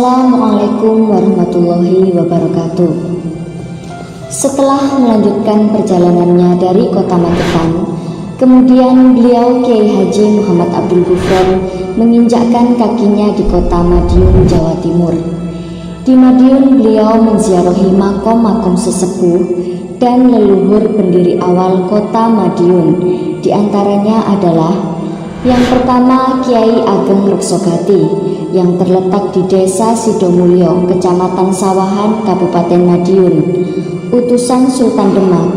Assalamualaikum warahmatullahi wabarakatuh. Setelah melanjutkan perjalanannya dari kota Magetan, kemudian beliau Kiai Haji Muhammad Abdul Ghufron menginjakkan kakinya di kota Madiun, Jawa Timur. Di Madiun beliau menziarahi makom-makom sesepuh dan leluhur pendiri awal kota Madiun. Di antaranya adalah yang pertama Kiai Ageng Reksogati yang terletak di Desa Sidomulyo, Kecamatan Sawahan, Kabupaten Madiun, utusan Sultan Demak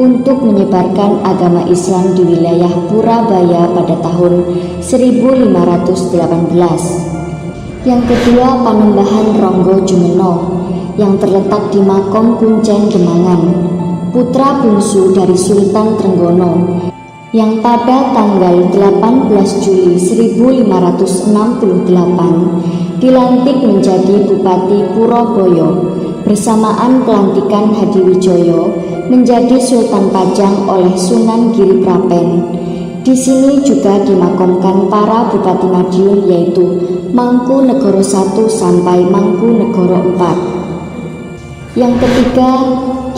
untuk menyebarkan agama Islam di wilayah Purabaya pada tahun 1518. Yang kedua Panembahan Ronggo Jumeno yang terletak di Makom Kuncen Demangan, putra bungsu dari Sultan Trenggono, yang pada tanggal 18 Juli 1568 dilantik menjadi Bupati Purabaya bersamaan pelantikan Hadiwijoyo menjadi Sultan Pajang oleh Sunan Giriprapen. Di sini juga dimakamkan para Bupati Madiun yaitu Mangkunegoro I sampai Mangkunegoro IV. Yang ketiga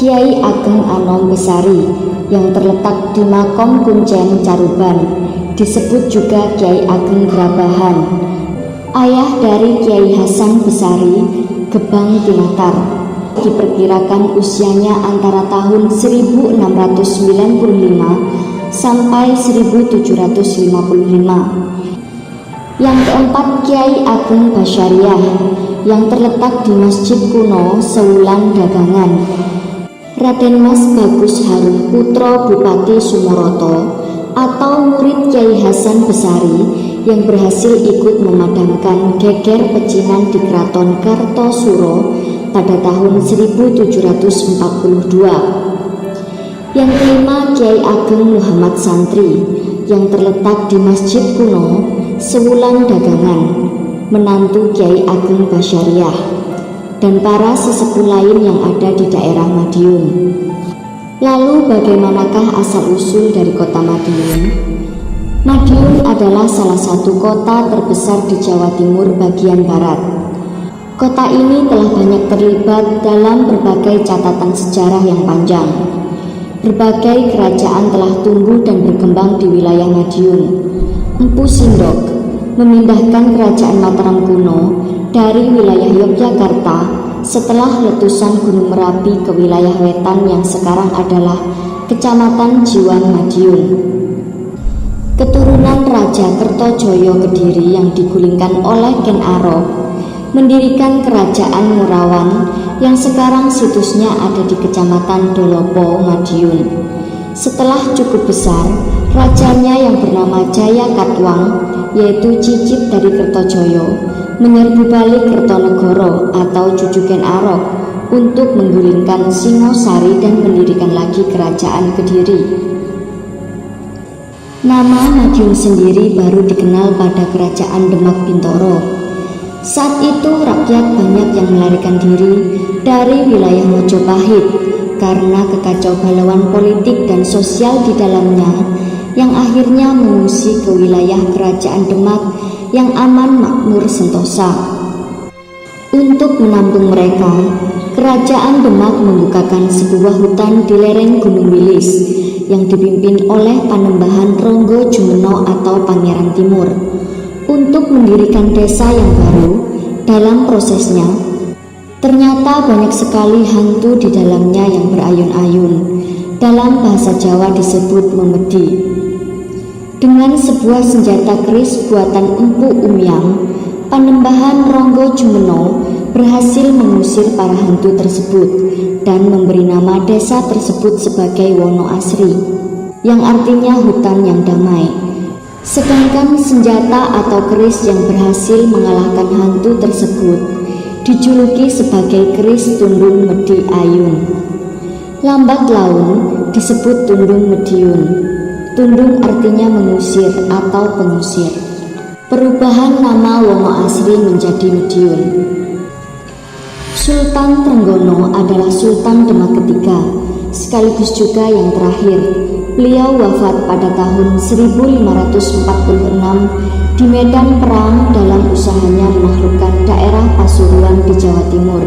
Kiai Ageng Anom Besari yang terletak di Makom Kuncen Caruban, disebut juga Kiai Ageng Grabahan, ayah dari Kiai Hasan Besari Gebang Tinatar. Diperkirakan usianya antara tahun 1695 sampai 1755. Yang keempat Kiai Ageng Basyariah yang terletak di Masjid Kuno Sewulan Dagangan, Raden Mas Bagus Harum putra Bupati Sumoroto atau murid Kiai Hasan Besari yang berhasil ikut memadamkan geger pecinan di Keraton Kartosuro pada tahun 1742. Yang kelima Kiai Ageng Muhammad Santri yang terletak di Masjid Kuno Sewulan Dagangan, menantu Kiai Ageng Basyariah dan para sesepuh lain yang ada di daerah Madiun. Lalu bagaimanakah asal-usul dari kota Madiun? Madiun adalah salah satu kota terbesar di Jawa Timur bagian barat. Kota ini telah banyak terlibat dalam berbagai catatan sejarah yang panjang. Berbagai kerajaan telah tumbuh dan berkembang di wilayah Madiun. Empu Sindok memindahkan kerajaan Mataram kuno dari wilayah Yogyakarta setelah letusan Gunung Merapi ke wilayah Wetan yang sekarang adalah Kecamatan Jiwan Madiun. Keturunan Raja Kertojoyo Kediri yang digulingkan oleh Ken Arok mendirikan kerajaan Murawan yang sekarang situsnya ada di Kecamatan Dolopo, Madiun. Setelah cukup besar, rajanya yang bernama Jaya Katwang, yaitu cicip dari Kertojoyo, menyerbu balik Kertonegoro atau cucu Ken Arok untuk menggulingkan Singosari dan mendirikan lagi kerajaan Kediri. Nama Madiun sendiri baru dikenal pada kerajaan Demak Bintoro. Saat itu rakyat banyak yang melarikan diri dari wilayah Mojopahit karena kekacau balauan politik dan sosial di dalamnya yang akhirnya mengungsi ke wilayah kerajaan Demak yang aman makmur sentosa. Untuk menampung mereka, kerajaan Demak membukakan sebuah hutan di lereng Gunung Wilis yang dipimpin oleh Panembahan Ronggo Jumeno atau Pangeran Timur untuk mendirikan desa yang baru. Dalam prosesnya, ternyata banyak sekali hantu di dalamnya yang berayun-ayun. Dalam bahasa Jawa disebut memedi. Dengan sebuah senjata keris buatan Empu Umyang, Panembahan Ronggo Jumeno berhasil mengusir para hantu tersebut dan memberi nama desa tersebut sebagai Wono Asri, yang artinya hutan yang damai. Sedangkan senjata atau keris yang berhasil mengalahkan hantu tersebut dijuluki sebagai keris Tundung Medi Ayun. Lambat laun disebut Tundung Mediun. Tundung artinya mengusir atau pengusir. Perubahan nama Wono Asri menjadi Mediun. Sultan Trenggono adalah Sultan Demak ketiga sekaligus juga yang terakhir. Beliau wafat pada tahun 1546 di medan perang dalam usahanya menaklukkan daerah Pasuruan di Jawa Timur.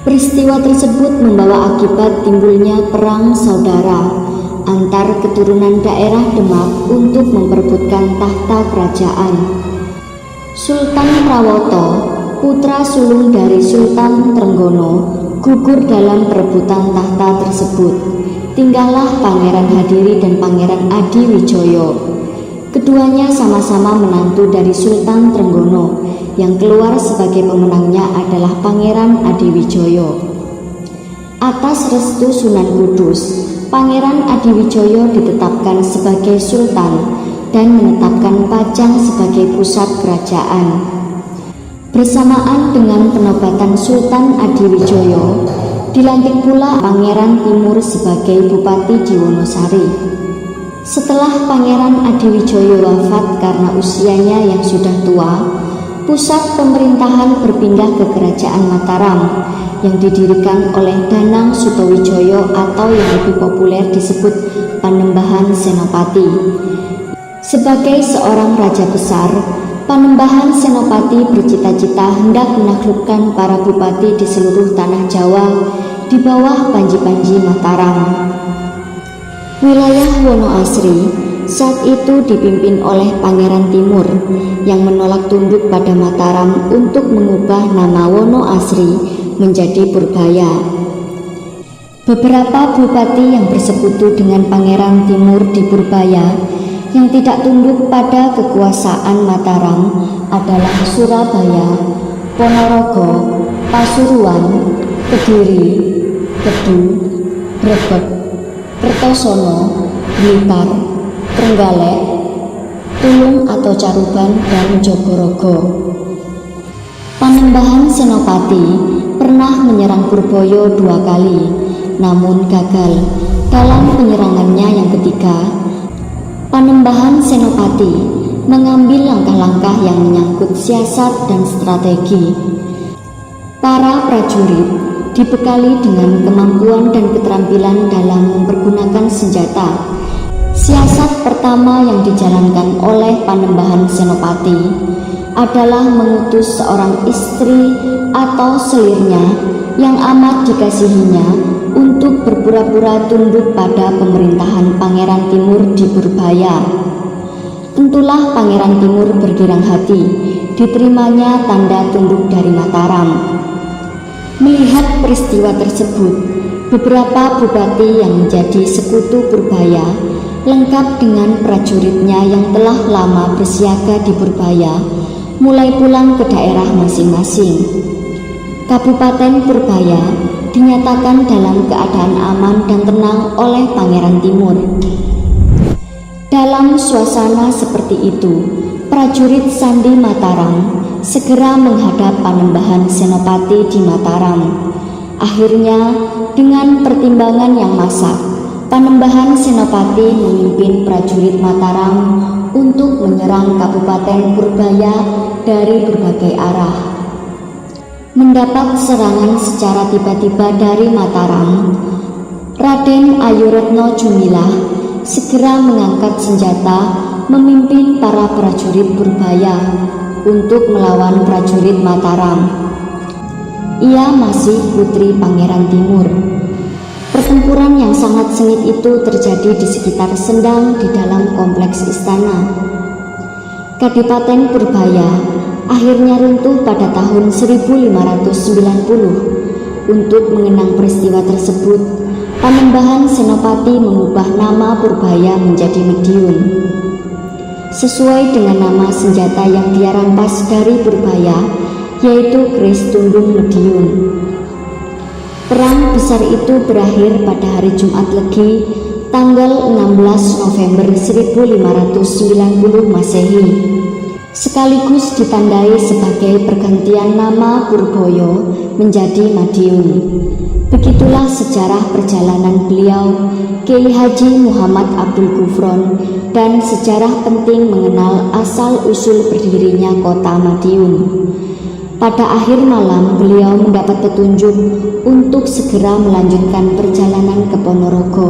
Peristiwa tersebut membawa akibat timbulnya perang saudara antar keturunan daerah Demak untuk memperebutkan tahta kerajaan. Sultan Prawoto, putra sulung dari Sultan Trenggono, gugur dalam perebutan tahta tersebut. Tinggallah Pangeran Hadiri dan Pangeran Adiwijoyo. Keduanya sama-sama menantu dari Sultan Trenggono. Yang keluar sebagai pemenangnya adalah Pangeran Adiwijoyo. Atas restu Sunan Kudus, Pangeran Adiwijoyo ditetapkan sebagai sultan dan menetapkan Pajang sebagai pusat kerajaan. Bersamaan dengan penobatan Sultan Adiwijoyo, dilantik pula Pangeran Timur sebagai Bupati di Wonosari. Setelah Pangeran Adiwijoyo wafat karena usianya yang sudah tua, pusat pemerintahan berpindah ke Kerajaan Mataram yang didirikan oleh Danang Sutawijoyo atau yang lebih populer disebut Panembahan Senopati. Sebagai seorang raja besar, Panembahan Senopati bercita-cita hendak menaklukkan para bupati di seluruh tanah Jawa di bawah Panji-Panji Mataram. Wilayah Wonoasri saat itu dipimpin oleh Pangeran Timur yang menolak tunduk pada Mataram untuk mengubah nama Wonoasri menjadi Purbaya. Beberapa bupati yang bersekutu dengan Pangeran Timur di Purbaya yang tidak tunduk pada kekuasaan Mataram adalah Surabaya, Ponorogo, Pasuruan, Kediri, Kedu, Brebek, Kertosono, Blitar, Trenggalek, Tulung atau Caruban, dan Jogorogo. Panembahan Senopati pernah menyerang Purboyo 2 kali, namun gagal. Dalam penyerangannya yang ketiga, Panembahan Senopati mengambil langkah-langkah yang menyangkut siasat dan strategi. Para prajurit dibekali dengan kemampuan dan keterampilan dalam mempergunakan senjata. Siasat pertama yang dijalankan oleh Panembahan Senopati adalah mengutus seorang istri atau selirnya yang amat dikasihinya untuk berpura-pura tunduk pada pemerintahan Pangeran Timur di Purbaya. Tentulah Pangeran Timur bergirang hati diterimanya tanda tunduk dari Mataram. Melihat peristiwa tersebut, beberapa bupati yang menjadi sekutu Purbaya lengkap dengan prajuritnya yang telah lama bersiaga di Purbaya mulai pulang ke daerah masing-masing. Kabupaten Purbaya dinyatakan dalam keadaan aman dan tenang oleh Pangeran Timur. Dalam suasana seperti itu, prajurit Sandi Mataram segera menghadap Panembahan Senopati di Mataram. Akhirnya, dengan pertimbangan yang masak, Panembahan Senopati memimpin prajurit Mataram untuk menyerang Kabupaten Purbaya dari berbagai arah. Mendapat serangan secara tiba-tiba dari Mataram, Raden Ayuretno Jumilah segera mengangkat senjata memimpin para prajurit Purbaya untuk melawan prajurit Mataram. Ia masih putri Pangeran Timur. Pertempuran yang sangat sengit itu terjadi di sekitar Sendang di dalam kompleks istana. Kadipaten Purbaya akhirnya runtuh pada tahun 1590. Untuk mengenang peristiwa tersebut, Panembahan Senopati mengubah nama Purbaya menjadi Mediun, sesuai dengan nama senjata yang dia rampas dari Purbaya, yaitu keris tundung Mediun. Perang besar itu berakhir pada hari Jumat Legi, tanggal 16 November 1590 Masehi, sekaligus ditandai sebagai pergantian nama Purboyo menjadi Madiun. Begitulah sejarah perjalanan beliau, Kiai Haji Muhammad Abdul Gufron, dan sejarah penting mengenal asal-usul berdirinya kota Madiun. Pada akhir malam beliau mendapat petunjuk untuk segera melanjutkan perjalanan ke Ponorogo.